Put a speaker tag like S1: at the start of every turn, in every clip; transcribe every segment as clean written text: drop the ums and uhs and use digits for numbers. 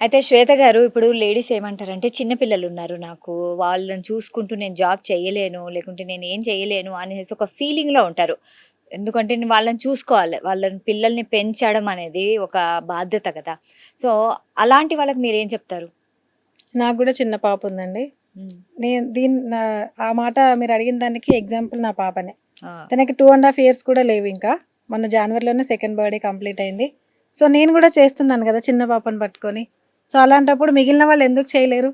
S1: అయితే శ్వేత గారు ఇప్పుడు లేడీస్ ఏమంటారంటే చిన్న పిల్లలు ఉన్నారు నాకు. వాళ్ళని చూసుకుంటూ నేను జాబ్ చేయలేను, లేకుంటే నేను ఏం చేయలేను అనేసి ఒక ఫీలింగ్‌లో ఉంటారు. ఎందుకంటే నేను వాళ్ళని చూసుకోవాలి. వాళ్ళని పిల్లల్ని పెంచడం అనేది ఒక బాధ్యత కదా! సో, అలాంటి వాళ్ళకి మీరేం చెప్తారు?
S2: నాకు గూడా చిన్న పాపుందండి.
S1: హ్మ్.
S2: నేను దీన్ నా ఆ మాట మీరడిగిన దానికి ఎగ్జాంపుల్ నా పాపనే.
S1: ఆ!
S2: తనకి 2 ½ ఇయర్స్ కూడా లేవింకా. మొన్న జాన్వరిలోనే సెకండ్ బర్త్‌డే కంప్లీట్ అయింది. సో, నేను గూడా చేస్తున్నాను గదా! చిన్న పాపని పట్టుకొని. సో, అలాంటప్పుడు మిగిలిన వాళ్ళు ఎందుకు చేయలేరు?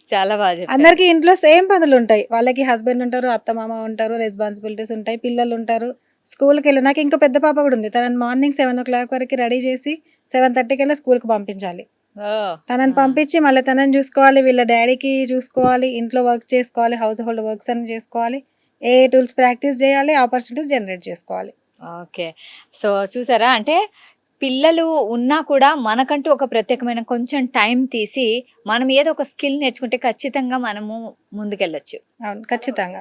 S1: చాలా బాగా చెప్పారు.
S2: అందరికీ ఇంట్లో సేమ్ పనులుంటాయి. వాళ్ళకి హస్బెండ్ ఉంటారు, అత్తమామ ఉంటారు, రెస్పాన్సిబిలిటీస్ ఉంటాయి, పిల్లలుంటారు, స్కూల్‌కెళ్ళి నాకు ఇంకో పెద్ద పాప గూడా ఉంది. తనని మార్నింగ్ 7:00 వరకు రెడీ చేసి 7:30 కల్లా స్కూల్‌కి పంపించాలి.
S1: ఓహ్!
S2: తనని
S1: ఆ!
S2: పంపించి మళ్ళీ తనని చూసుకోవాలి, వీళ్ళ డ్యాడీకి చూసుకోవాలి, ఇంట్లో వర్క్ చేసుకోవాలి, హౌస్ హోల్డ్ వర్క్స్ అన్ని చేసుకోవాలి, ఏఐ టూల్స్ ప్రాక్టీస్ చేయాలి, ఆపర్చునిటీస్ జనరేట్ చేసుకోవాలి.
S1: ఓకే. సో, చూసారా? అంటే పిల్లలు ఉన్నా కూడా మనకంటూ ఒక ప్రత్యేకమైన కొంచెం టైం తీసి, మనం ఏదో ఒక స్కిల్ నేర్చుకుంటే ఖచ్చితంగా మనము ముందుకెళ్ళొచ్చు.
S2: అవును. ఖచ్చితంగా.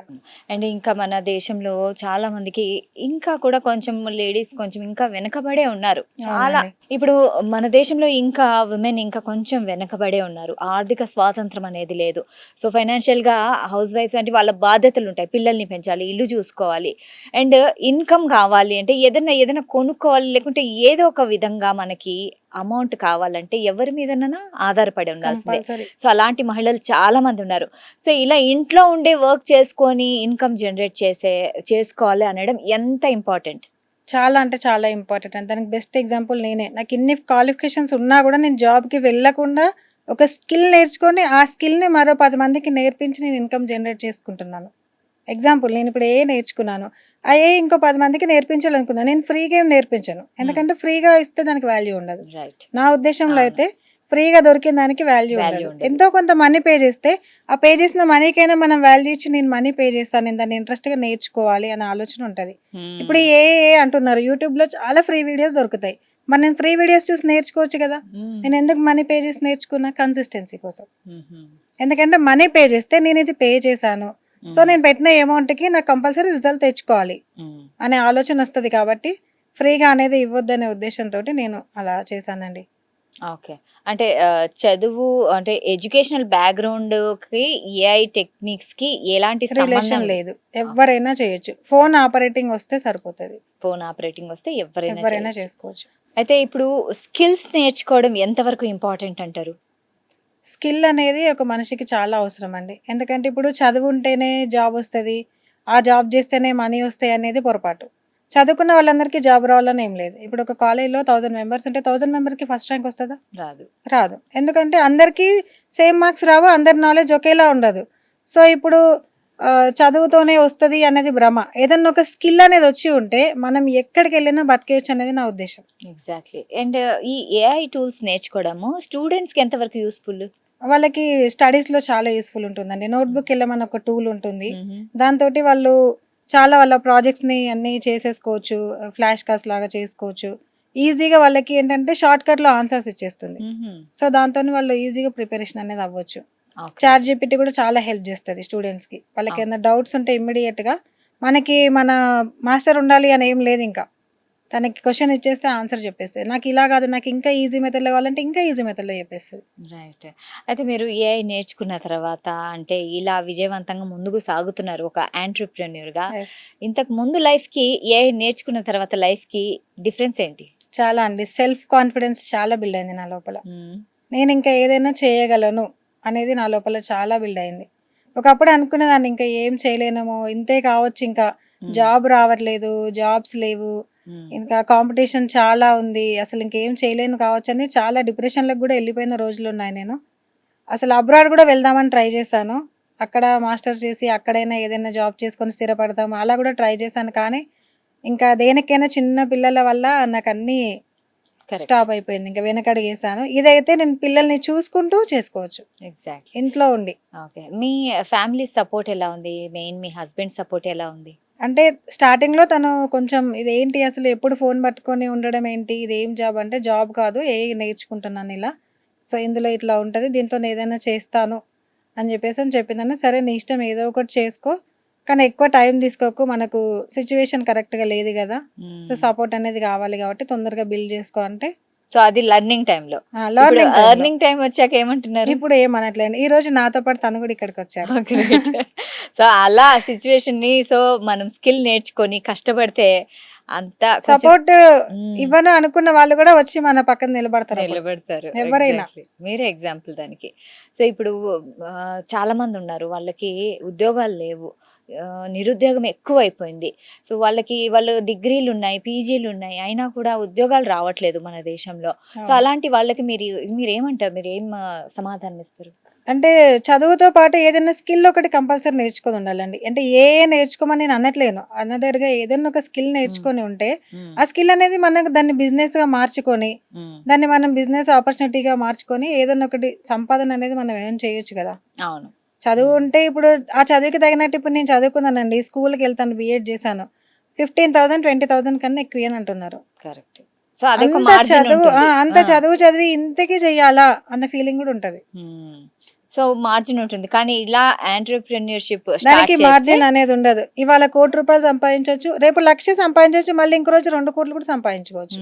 S1: అండ్ ఇంకా మన దేశంలో చాలా మందికి ఇంకా కూడా కొంచెం లేడీస్ కొంచెం ఇంకా వెనకబడే ఉన్నారు. చాలా
S2: అవునండి.
S1: ఇప్పుడు మన దేశంలో ఇంకా విమెన్ ఇంకా కొంచెం వెనకబడే ఉన్నారు. ఆర్థిక స్వాతంత్రం అనేది లేదు. సో, ఫైనాన్షియల్‌గా హౌస్ వైఫ్స్ అంటే వాళ్ళ బాధ్యతలుంటాయి. పిల్లల్ని పెంచాలి, ఇల్లు చూసుకోవాలి. అండ్ ఇన్‌కమ్ కావాలి అంటే ఏదైనా కొనుక్కోవాలి లేకుంటే ఏదో ఒక విధంగా మనకి అమౌంట్ కావాలంటే ఎవరి మీదనైనా ఆధారపడి ఉండాల్సిందే.
S2: కంపల్సరీ.
S1: సో, అలాంటి మహిళలు చాలా మంది ఉన్నారు. సో, ఇలా ఇంట్లో ఉండే వర్క్ చేసుకొని ఇన్‌కమ్ జనరేట్ చేసుకోవాలి అనడం ఎంత ఇంపార్టెంట్.
S2: చాలా అంటే చాలా ఇంపార్టెంట్ అండి. దానికి బెస్ట్ ఎగ్జాంపుల్ నేనే. నాకిన్ని క్వాలిఫికేషన్స్ ఉన్నా గూడా నేను జాబ్‌కి వెళ్ళకుండా ఒక స్కిల్ నేర్చుకొని, ఆ స్కిల్‌ని మరో 10 మందికి నేర్పించి నేను ఇన్‌కమ్ జనరేట్ చేసుకుంటున్నాను. ఎగ్జాంపుల్ నేనిప్పుడు ఏఐ నేర్చుకున్నాను. ఆ ఏఐ ఇంకో 10 మందికి నేర్పించాలనుకున్నా. నేను ఫ్రీగా ఏం నేర్పించను.
S1: హ్మ్.
S2: ఎందుకంటే ఫ్రీగా ఇస్తే దానికి వాల్యూ ఉండదు.
S1: రైట్.
S2: నా ఉద్దేశంలో
S1: అవును.
S2: అయితే ఫ్రీగా దొరికిన దానికి వాల్యూ
S1: వాల్యూ
S2: ఉండదు.
S1: ఉండదు.
S2: ఎంతో కొంత మనీ పే చేస్తే, ఆ పే చేసిన మనీకైనా మనం వాల్యూ ఇచ్చి నేను మనీ పే చేస్తాను. నేను దాన్ని ఇంట్రెస్ట్‌గా నేర్చుకోవాలి అనే ఆలోచన ఉంటది. ఇప్పుడు
S1: హ్మ్.
S2: ఈ ఏఐ అంటున్నారు. యూట్యూబ్‌లో చాలా ఫ్రీ వీడియోస్ దొరుకుతాయి. మరి నేను ఫ్రీ వీడియోస్ చూసి నేర్చుకోవచ్చు కదా!
S1: హ్మ్.
S2: నేను ఎందుకు మనీ పే చేసి నేర్చుకున్నా? కన్సిస్టెన్సీ కోసం.
S1: హుహు.
S2: ఎందుకంటే మనీ పే చేస్తే నేనిది పే చేశాను. సో,
S1: హ్మ్.
S2: నేను పెట్టిన అమౌంట్‌కి నాకు కంపల్సరీ రిజల్ట్ తెచ్చుకోవాలి
S1: హ్మ్.
S2: అనే ఆలోచనొస్తది కాబట్టి, ఫ్రీగా అనేది ఇవ్వద్దనే ఉద్దేశ్యంతోటి నేను అలా చేశానండి.
S1: ఓకే. అంటే చదువు అంటే ఎడ్యుకేషనల్ బ్యాక్‌గ్రౌండ్‌కి ఏఐ టెక్నిక్స్‌కి ఎలాంటి సంబంధం
S2: రిలేషన్
S1: లేదు.
S2: లేదు.
S1: ఓకే.
S2: ఎవ్వరైనా చేయొచ్చు. ఫోన్ ఆపరేటింగ్ వస్తే సరిపోతది.
S1: ఫోన్ ఆపరేటింగ్ వస్తే ఎవ్వరైనా
S2: ఎవ్వరైనా
S1: చేయొచ్చు.
S2: చేసుకోవచ్చు.
S1: అయితే ఇప్పుడు స్కిల్స్ నేర్చుకోవడం ఎంతవరకు ఇంపార్టెంట్ అంటారు?
S2: స్కిల్ అనేది ఒక మనిషికి చాలా అవసరమండి. ఎందుకంటే ఇప్పుడు చదువుంటేనే జాబొస్తది. ఆ జాబ్ జేస్తేనే మనీ వస్తాయనేది పొరపాటు. చదువుకున్న వాళ్ళందరికీ జాబ్ రావాలని ఏం లేదు. ఇప్పుడు ఒక కాలేజ్‌లో 1000 మెంబర్స్ ఉంటే 1000 మెంబర్‌కి ఫస్ట్ ర్యాంక్ వస్తదా?
S1: రాదు.
S2: రాదు. ఎందుకంటే అందరికీ సేమ్ మార్క్స్ రావు. అందరి నాలెడ్జ్ ఒకేలా ఉండదు. సో, ఇప్పుడు చదువుతోనే వస్తది అనేది భ్రమ. ఏదన్నా ఒక స్కిల్ అనేది వచ్చి ఉంటే మనం ఎక్కడికెళ్ళినా బతికేయొచ్చు అనేది నా ఉద్దేశ్యం.
S1: ఎగ్జాక్ట్‌లీ. అండ్ ఈ ఏఐ టూల్స్ నేర్చుకోవడము స్టూడెంట్స్‌కి ఎంతవరకు యూజ్‌ఫుల్?
S2: వాళ్ళకి స్టడీస్‌లో చాలా యూజ్‌ఫుల్ ఉంటుందండి.
S1: హ్మ్.
S2: నోట్‌బుక్ ఎళ్ళమని ఒక టూల్ ఉంటుంది.
S1: హుహు.
S2: దాంతోటి వాళ్ళు చాలా వాళ్ళ ప్రాజెక్ట్స్‌ని అన్నీ చేసేసుకోవచ్చు. ఫ్లాష్ కార్డ్స్ లాగా చేసుకోవచ్చు. ఈజీగా వాళ్ళకి ఏంటంటే షార్ట్‌కట్‌లో ఆన్సర్స్ ఇచ్చేస్తుంది.
S1: హుహు.
S2: సో, దాంతోని వాళ్ళు ఈజీగా ప్రిపరేషన్ అనేది అవ్వచ్చు.
S1: ఓకే.
S2: చాట్ జీపీటీ కూడా చాలా హెల్ప్ చేస్తది స్టూడెంట్స్‌కి.
S1: అవును.
S2: వాళ్ళకేమైనా డౌట్స్ ఉంటే ఇమ్మీడియేట్‌గా మనకి మన మాస్టర్ ఉండాలి అని ఏం లేదింకా. తనకి క్వెషన్ ఇచ్చేస్తే ఆన్సర్ చెప్పేస్తది. నాకు ఇలా కాదు, నాకు ఇంకా ఈజీ మెథడ్‌లో కావాలంటే ఇంకా ఈజీ మెథడ్‌లో చెప్పేస్తది.
S1: రైట్. అయితే మీరు ఏఐ నేర్చుకున్న తర్వాత అంటే ఇలా విజయవంతంగా ముందుకు సాగుతున్నారు ఒక ఎంటర్‌ప్రెన్యూర్‌గా.
S2: యెస్.
S1: ఇంతకు ముందు లైఫ్‌కి ఏఐ నేర్చుకున్న తర్వాత లైఫ్‌కి డిఫరెన్స్ ఏంటి?
S2: చాలా అండి. సెల్ఫ్ కాన్ఫిడెన్స్ చాలా బిల్డ్ అయింది నా లోపల.
S1: హ్మ్.
S2: నేనింకా ఏదైనా చేయగలను అనేది నా లోపల చాలా బిల్డ్ అయింది. ఒకప్పుడు అనుకునేదాన్ని ఇంకా ఏం చేయలేనేమో, ఇంతే కావచ్చింకా.
S1: హ్మ్.
S2: జాబ్ రావట్లేదు, జాబ్స్ లేవు,
S1: హ్మ్.
S2: ఇంకా కాంపిటీషన్ చాలా ఉంది. అసలు ఇంకేం చేయలేను కావచ్చని చాలా డిప్రెషన్‌లోకి గూడా ఎళ్ళిపోయిన రోజులున్నాయి నేను. అసలు అబ్రాడ్ గూడా వెళ్దామని ట్రై చేశాను. అక్కడ మాస్టర్స్ చేసి అక్కడైనా ఏదైనా జాబ్ చేసుకొని స్థిరపడదాం అలా గూడా ట్రై చేశాను. కానీ ఇంకా దేనికైనా చిన్న పిల్లల వల్ల నాకన్నీ
S1: కరెక్ట్.
S2: స్టాప్ అయిపోయింది. ఇంక వెనకడుగేశాను. ఇదైతే నేను పిల్లల్ని చూసుకుంటూ చేసుకోవచ్చు.
S1: ఎగ్జాక్ట్‌లీ.
S2: ఇంట్లో ఉండి.
S1: ఓకే. మీ ఫ్యామిలీ సపోర్ట్ ఎలా ఉంది? మెయిన్ మీ హస్బెండ్ సపోర్ట్ ఎలా ఉంది?
S2: అంటే స్టార్టింగ్‌లో తను కొంచెం ఇదేంటి అసలు ఎప్పుడు ఫోన్ పట్టుకొని ఉండడం ఏంటి? ఇదేం జాబ్ అంటే, జాబ్ కాదు ఏఐ నేర్చుకుంటున్నాను ఇలా. సో, ఇందులో ఇట్లా ఉంటది. దీంతోని ఏదైనా చేస్తాను అని చెప్పేసని చెప్పిందాన్ని. సరే నీ ఇష్టం ఏదో ఒకటి చేసుకో. కానీ ఎక్కువ టైం తీసుకోకు. మనకు సిట్యుయేషన్ కరెక్ట్‌గా లేదు గదా! సో,
S1: హ్మ్.
S2: సపోర్ట్ అనేది కావాలి కాబట్టి తొందరగా బిల్డ్ చేసుకో అంటే,
S1: సో అది లర్నింగ్ టైంలో.
S2: లర్నింగ్
S1: ఎర్నింగ్ టైం వచ్చాక ఏమంటున్నారు?
S2: ఇప్పుడు ఏమనట్లేదు. ఈ రోజు నాతో పాటు తను కూడా ఇక్కడికి వచ్చారు.
S1: గ్రేట్. సో అలా సిచ్యువేషన్ ని సో మనం స్కిల్ నేర్చుకొని కష్టపడితే అంత
S2: సపోర్ట్ ఇవ్వను అనుకున్న వాళ్ళు కూడా వచ్చి మన పక్కన నిలబడతారు అప్పుడు.
S1: నిలబెడతారు
S2: ఎవరైనా.
S1: Exactly. మీరే ఎగ్జాంపుల్ దానికి. సో ఇప్పుడు చాలా మంది ఉన్నారు, వాళ్ళకి ఉద్యోగాలు లేవు, నిరుద్యోగం ఎక్కువైపోయింది. సో వాళ్ళు డిగ్రీలు ఉన్నాయి, పీజీలు ఉన్నాయి, అయినా కూడా ఉద్యోగాలు రావట్లేదు మన దేశంలో. సో అలాంటి వాళ్ళకి మీరేమంటారు? మీరు ఏం సమాధానం ఇస్తారు?
S2: అంటే చదువుతో పాటు ఏదైనా స్కిల్ ఒకటి కంపల్సరీ నేర్చుకొని ఉండాలండి. అంటే నేర్చుకోమని నేను అనట్లేను. అనదర్గా ఏదైనా ఒక స్కిల్ నేర్చుకొని ఉంటే ఆ స్కిల్ అనేది మనకు దాన్ని బిజినెస్ గా మార్చుకొని దాన్ని మనం బిజినెస్ ఆపర్చునిటీగా మార్చుకొని ఏదైనా ఒకటి సంపాదన అనేది మనం ఏం చేయొచ్చు కదా.
S1: అవును.
S2: చదువు ఉంటే ఇప్పుడు ఆ చదువుకి తగినట్టు ఇప్పుడు నేను చదువుకున్నానండి, స్కూల్కి వెళ్తాను, బిఎడ్ చేశాను, 15,000 20,000 కన్నా ఎక్కువ అని అంటున్నారు.
S1: కరెక్ట్. సో అదొక
S2: అంత
S1: మార్జిన్
S2: చదువు
S1: ఉంటుంది.
S2: అంత చదువు చదివి ఇంతకీ చెయ్యాలా అన్న ఫీలింగ్ కూడా ఉంటది.
S1: సో మార్జిన్ ఉంటుంది, కానీ ఇలా ఎంటర్‌ప్రెన్యూర్‌షిప్
S2: దానికి మార్జిన్ అనేది ఉండదు. ఇవాళ ₹1,00,00,000 సంపాదించవచ్చు, రేపు 1,00,000 సంపాదించవచ్చు, మళ్ళీ ఇంకో రోజు 2,00,00,000 కూడా సంపాదించుకోవచ్చు.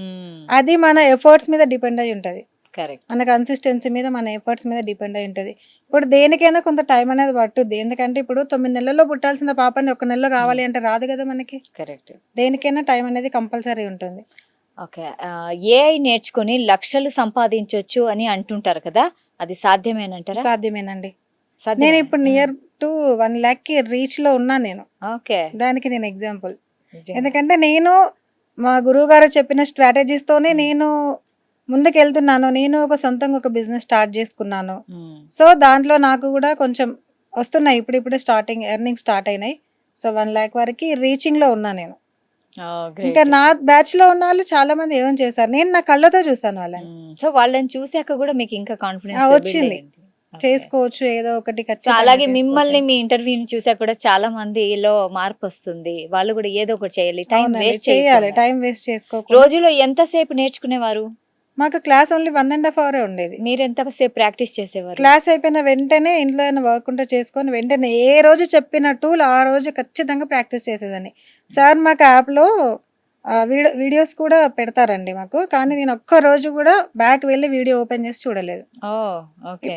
S2: అది మన ఎఫర్ట్స్ మీద డిపెండ్ అయి ఉంటది.
S1: కరెక్ట్.
S2: మన కన్సిస్టెన్సీ మీద, మన ఎఫర్ట్స్ మీద డిపెండ్ అయి ఉంటది. ఇప్పుడు దేనికైనా కొంత టైం అనేది పట్టుద్ది. ఎందుకంటే ఇప్పుడు 9 నెలల్లో పుట్టాల్సిన పాపని 1 నెలలో కావాలి అంటే రాదు కదా మనకి.
S1: కరెక్ట్.
S2: దేనికైనా టైం అనేది కంపల్సరీ ఉంటుంది.
S1: ఓకే. ఏఐ నేర్చుకొని లక్షలు సంపాదించొచ్చు అని అంటుంటారు కదా, అది సాధ్యమేనంటారా?
S2: సాధ్యమేనండి. నేను
S1: సాధ్యమేనా?
S2: ఇప్పుడు నియర్ టు 1 lakh కి రీచ్ లో ఉన్నాను నేను.
S1: ఓకే.
S2: దానికి నేను ఎగ్జాంపుల్.
S1: నిజంగా.
S2: ఎందుకంటే నేను మా గురువు గారు చెప్పిన స్ట్రాటజీస్ తోనే నేను ముందుకెళ్తున్నాను. నేను సొంతంగా ఒక బిజినెస్ స్టార్ట్ చేసుకున్నాను. సో దాంట్లో నాకు కూడా కొంచెం వస్తున్నాయి. ఇప్పుడిప్పుడే ఎర్నింగ్ స్టార్ట్ అయినాయి. సో 1 lakh వరకు రీచింగ్ లో ఉన్నా నేను. ఇంకా నా బ్యాచ్ లో ఉన్న వాళ్ళు చాలా మంది ఏం చేశారు, నేను నా కళ్ళతో చూసాను వాళ్ళని.
S1: సో వాళ్ళని చూసాక కూడా మీకు ఇంకా కాన్ఫిడెన్స్
S2: వచ్చింది. చేసుకోవచ్చు ఏదో ఒకటి.
S1: సో అలాగే మిమ్మల్ని మీ ఇంటర్వ్యూని చూసాక కూడా చాలా మందిలో మార్పు వస్తుంది, వాళ్ళు కూడా ఏదో ఒకటి చేయాలి, టైం వేస్ట్
S2: చేయాలి, టైం వేస్ట్ చేసుకోకూడదు.
S1: రోజులో ఎంతసేపు నేర్చుకునేవారు?
S2: మాకు క్లాస్ ఓన్లీ 1.5 hour ఉండేది.
S1: మీరు ఎంతసేపు ప్రాక్టీస్ చేసేవారు?
S2: క్లాస్ అయిపోయిన వెంటనే ఇంట్లో ఏమైనా వర్క్ ఉంటే చేసుకొని వెంటనే ఏ రోజు చెప్పిన టూల్ ఆ రోజు ఖచ్చితంగా ప్రాక్టీస్ చేసేదాన్ని. సార్ మాకు యాప్లో వీడియోస్ కూడా పెడతారండి మాకు, కానీ నేను ఒక్క రోజు కూడా బ్యాక్ వెళ్ళి వీడియో ఓపెన్ చేసి చూడలేదు.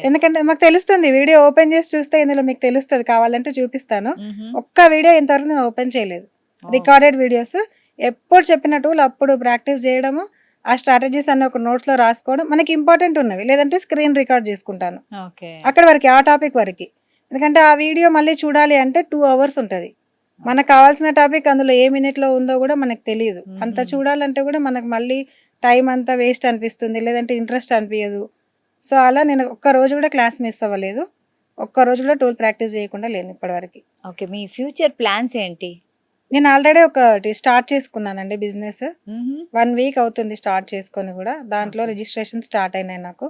S2: ఎందుకంటే మాకు తెలుస్తుంది, వీడియో ఓపెన్ చేసి చూస్తే ఇందులో మీకు తెలుస్తుంది, కావాలంటే చూపిస్తాను. ఒక్క వీడియో ఇంతవరకు నేను ఓపెన్ చేయలేదు. రికార్డెడ్ వీడియోస్ ఎప్పుడు చెప్పిన టూల్ అప్పుడు ప్రాక్టీస్ చేయడము, ఆ స్ట్రాటజీస్ అన్ని ఒక నోట్స్ లో రాసుకోవడం, మనకి ఇంపార్టెంట్ ఉన్నవి, లేదంటే స్క్రీన్ రికార్డ్ చేసుకుంటాను అక్కడ వరకు, ఆ టాపిక్ వరకు. ఎందుకంటే ఆ వీడియో మళ్ళీ చూడాలి అంటే 2 hours ఉంటుంది. మనకు కావాల్సిన టాపిక్ అందులో ఏ మినిట్ లో ఉందో కూడా మనకు తెలియదు. అంత చూడాలంటే కూడా మనకు మళ్ళీ టైం అంతా వేస్ట్ అనిపిస్తుంది, లేదంటే ఇంట్రెస్ట్ అనిపించదు. సో అలా నేను ఒక్క రోజు కూడా క్లాస్ మిస్ అవ్వలేదు, ఒక్క రోజు కూడా టూల్ ప్రాక్టీస్ చేయకుండా లేను ఇప్పటివరకు.
S1: ఓకే. మీ ఫ్యూచర్ ప్లాన్స్ ఏంటి?
S2: నేను ఆల్రెడీ ఒకటి స్టార్ట్ చేసుకున్నానండి బిజినెస్. 1 week అవుతుంది స్టార్ట్ చేసుకొని కూడా. దాంట్లో రిజిస్ట్రేషన్ స్టార్ట్ అయినాయి నాకు.